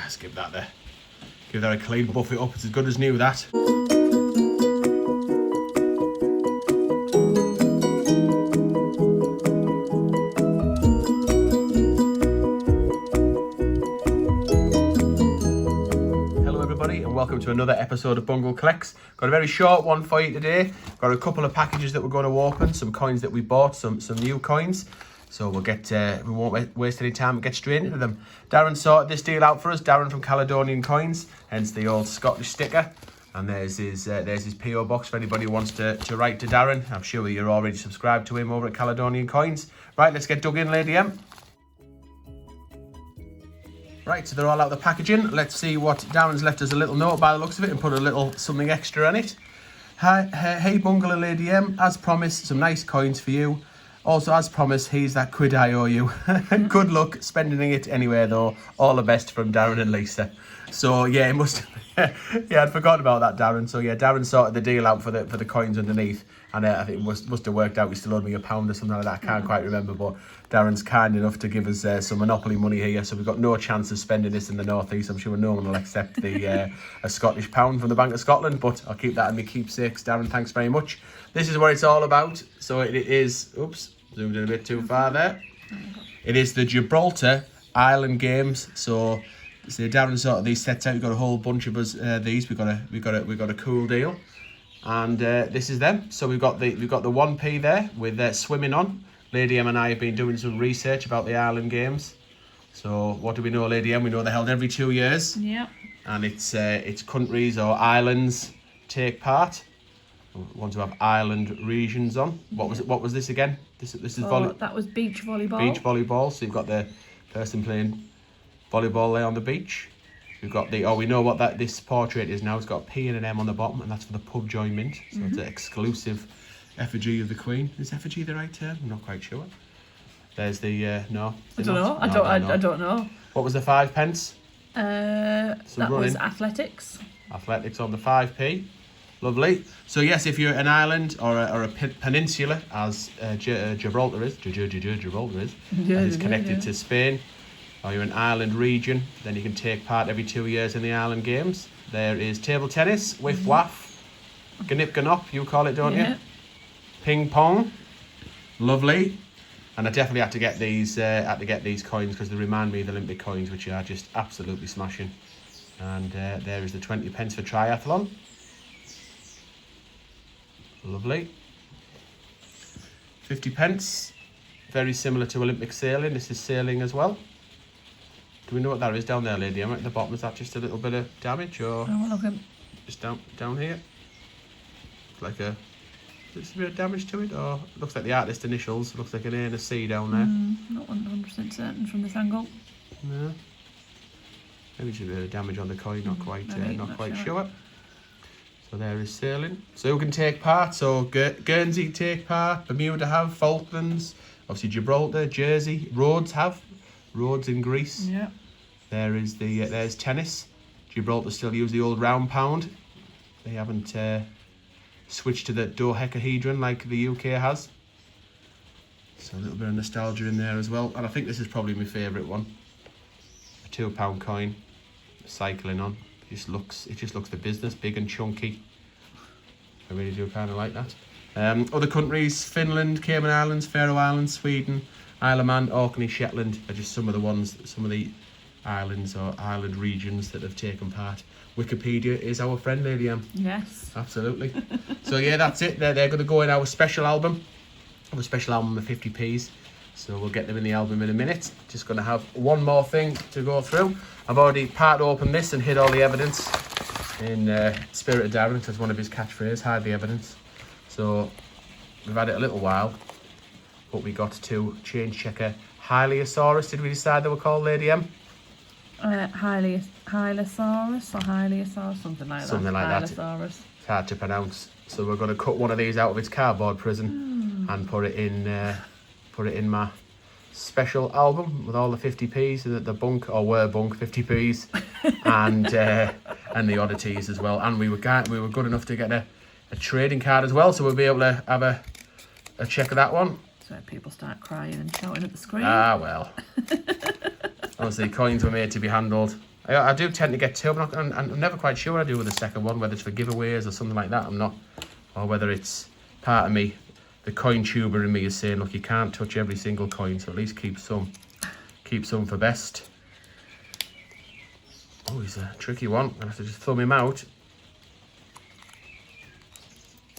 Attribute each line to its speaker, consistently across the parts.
Speaker 1: Let's give that a clean, buff it up. It's as good as new, that. Welcome to another episode of Bungle Collects. Got a very short one for you today. Got a couple of packages that we're going to open, some coins that we bought, some new coins. So we won't waste any time and get straight into them. Darren sorted this deal out for us. Darren from Caledonian Coins, hence the old Scottish sticker. And there's his PO box for anybody who wants to write to Darren. I'm sure you're already subscribed to him over at Caledonian Coins. Right, let's get dug in, Lady M. Right, so they're all out of the packaging. Let's see what Darren's left us a little note by the looks of it and put a little something extra on it. Hi, hey Bungler Lady M, as promised, some nice coins for you. Also, as promised, here's that quid I owe you. Good luck spending it anywhere though. All the best from Darren and Lisa. So yeah, it must. Yeah, I'd forgotten about that, Darren. So yeah, Darren sorted the deal out for the coins underneath, and I think it must have worked out. He still owed me £1 or something like that. I can't quite remember, but Darren's kind enough to give us some Monopoly money here, so we've got no chance of spending this in the North East. I'm sure no one will accept a Scottish pound from the Bank of Scotland, but I'll keep that in my keepsakes. Darren, thanks very much. This is what it's all about. So it is. Oops, zoomed in a bit too far there. It is the Gibraltar Island Games. So Darren sorted these sets out. We've got a whole bunch of us. These we got a cool deal, and this is them. So we've got the 1p there with swimming on. Lady M and I have been doing some research about the Island Games. So what do we know, Lady M? We know they're held every 2 years. Yeah. And it's countries or islands take part. We want to have island regions on. What was it? What was this again? This is
Speaker 2: that was beach volleyball.
Speaker 1: Beach volleyball. So you've got the person playing volleyball there on the beach. We've got we know what this portrait is now. It's got a P and an M on the bottom, and that's for the pub join mint. So it's an exclusive effigy of the Queen. Is effigy the right term? I'm not quite sure. There's the no.
Speaker 2: I don't know. I don't know.
Speaker 1: What was the 5p?
Speaker 2: That was athletics.
Speaker 1: Athletics on the 5p. Lovely. So yes, if you're an island or a peninsula, as Gibraltar is, and it's connected to Spain, or you're an island region, then you can take part every 2 years in the Island Games. There is table tennis, whiff waff, ganip ganop, you call it, don't you? Ping pong, lovely. And I definitely had to get these coins because they remind me of the Olympic coins, which are just absolutely smashing. And there is the 20p for triathlon. Lovely. 50p, very similar to Olympic sailing. This is sailing as well. Do we know what that is down there, Lady? Am I at the bottom? Is that just a little bit of damage, or just down here? Like is there a bit of damage to it, or it looks like the artist initials. It looks like an A and a C down there.
Speaker 2: Not 100% certain from this angle.
Speaker 1: No. Maybe just a bit of damage on the coin. Not quite sure. So there is sailing. So who can take part? So Guernsey take part, Bermuda have, Falklands, obviously Gibraltar, Jersey, Rhodes have, Rhodes in Greece. Yeah. There's tennis. Gibraltar still use the old round pound. They haven't switched to the dodecahedron like the UK has. So a little bit of nostalgia in there as well. And I think this is probably my favourite one. A £2 coin, cycling on. It just looks the business, big and chunky. I really do kind of like that. Other countries: Finland, Cayman Islands, Faroe Islands, Sweden, Isle of Man, Orkney, Shetland are just some of the islands or island regions that have taken part. Wikipedia is our friend, Lady M.
Speaker 2: Yes.
Speaker 1: Absolutely. So yeah, that's it. They're going to go in our special album. Our special album of 50p's. So we'll get them in the album in a minute. Just going to have one more thing to go through. I've already part opened this and hid all the evidence in spirit of Darren, because one of his catchphrases, hide the evidence. So we've had it a little while, but we got to change checker Hylaeosaurus. Did we decide they were called, Lady M?
Speaker 2: Hylaeosaurus or Hylaeosaurus, something like that.
Speaker 1: Something like that. It's hard to pronounce. So we're going to cut one of these out of its cardboard prison and put it in my special album with all the 50p's, the BUNC, or were BUNC 50p's, and the oddities as well. And we were good enough to get a trading card as well, so we'll be able to have a check of that one.
Speaker 2: So people start crying and shouting at the screen.
Speaker 1: Ah, well. Obviously, coins were made to be handled I do tend to get two. I'm never quite sure what I do with the second one, whether it's for giveaways or something like that. I'm not, or whether it's part of me, the coin tuber in me is saying, look, you can't touch every single coin, so at least keep some for best. Oh, he's a tricky one. I'm gonna have to just thumb him out.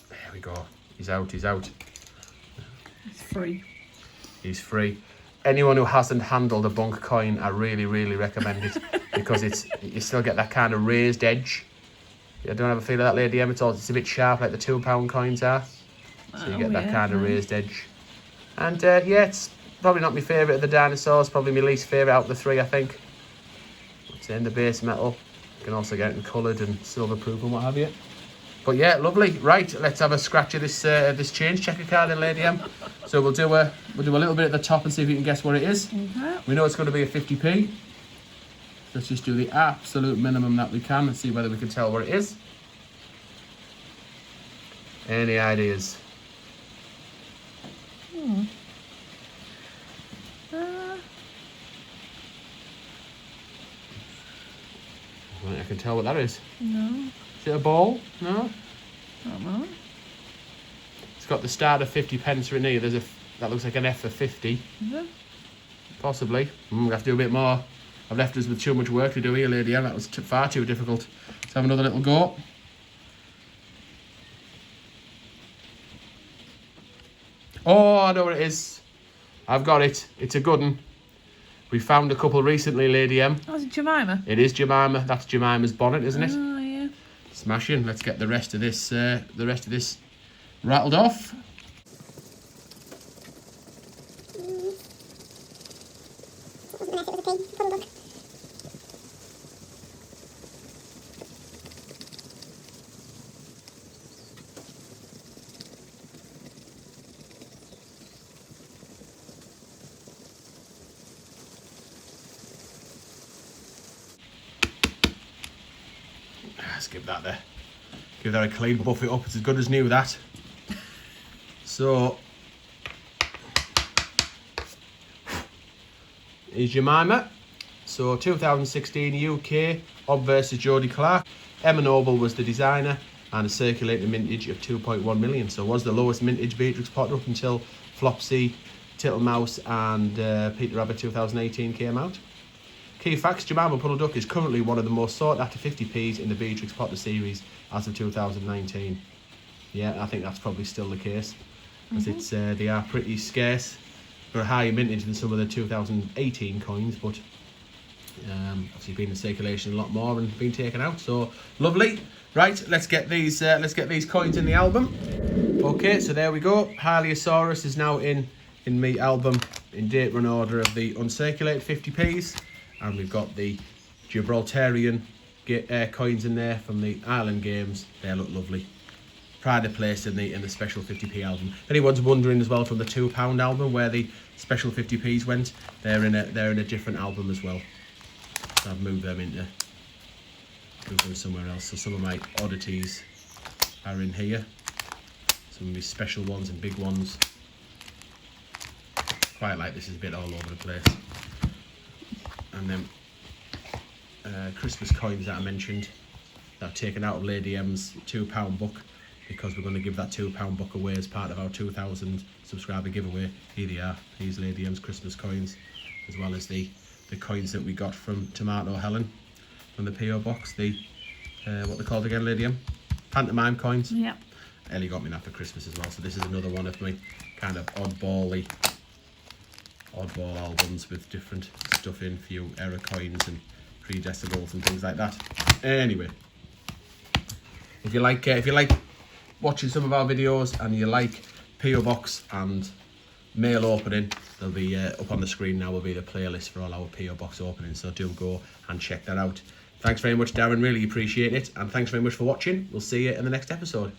Speaker 1: There we go. He's out. He's out.
Speaker 2: It's free. He's
Speaker 1: free. Anyone who hasn't handled a BUNC coin, I really, really recommend it because you still get that kind of raised edge. I don't have a feel of that, Lady M. It's a bit sharp like the £2 coins are. So you get that kind of raised edge. And yeah, it's probably not my favourite of the dinosaurs. Probably my least favourite out of the three, I think. It's in the base metal. You can also get it in coloured and silver proof and what have you. But yeah, lovely. Right, let's have a scratch of this change checker card in, Lady M. So we'll do a little bit at the top and see if you can guess what it is.
Speaker 2: Okay.
Speaker 1: We know it's going to be a 50p. Let's just do the absolute minimum that we can and see whether we can tell what it is. Any ideas? I can tell what that is.
Speaker 2: No.
Speaker 1: Is it a ball? No.
Speaker 2: I don't know.
Speaker 1: It's got the start of 50 pence written here. That looks like an F for 50.
Speaker 2: Is it?
Speaker 1: Possibly. We'll have to do a bit more. I've left us with too much work to do here, Lady M. That was far too difficult. Let's have another little go. Oh, I know what it is. I've got it. It's a good one. We found a couple recently, Lady M.
Speaker 2: Oh, is it Jemima?
Speaker 1: It is Jemima. That's Jemima's bonnet, isn't it?
Speaker 2: Oh, yeah.
Speaker 1: Smashing. Let's get the rest of this rattled off. Let's give that a clean, buff it up. It's as good as new, that. So is Jemima. So 2016 UK Ob versus Jodie Clark. Emma Noble was the designer and a circulating mintage of 2.1 million. So it was the lowest mintage Beatrix Potter up until Flopsy, Tittlemouse and Peter Rabbit 2018 came out. Key facts: Jemima Puddle Duck is currently one of the most sought after 50p's in the Beatrix Potter series as of 2019. Yeah, I think that's probably still the case because they are pretty scarce. Got a higher mintage than some of the 2018 coins, but obviously been in circulation a lot more and been taken out. So lovely. Right, let's get these coins in the album. Okay, so there we go. Hylaeosaurus is now in the album in date run order of the uncirculated 50p's. And we've got the Gibraltarian coins in there from the Island Games. They look lovely. Pride of place in the special 50p album. If anyone's wondering as well from the £2 album where the special 50p's went, they're in a different album as well. So I've moved them somewhere else. So some of my oddities are in here. Some of my special ones and big ones. Quite like this is a bit all over the place. And then Christmas coins that I mentioned that I've taken out of Lady M's £2 book because we're going to give that £2 book away as part of our 2,000 subscriber giveaway. Here they are. These Lady M's Christmas coins, as well as the coins that we got from Tomato Helen from the PO box. The what they're called again, Lady M? Pantomime coins.
Speaker 2: Yeah.
Speaker 1: Ellie got me that for Christmas as well. So this is another one of my kind of oddball albums with different stuff in, few error coins and pre-decimals and things like that. Anyway, if you like watching some of our videos and you like PO box and mail opening, they'll be up on the screen now will be the playlist for all our PO box openings, so do go and check that out. Thanks very much, Darren, really appreciate it, and thanks very much for watching. We'll see you in the next episode.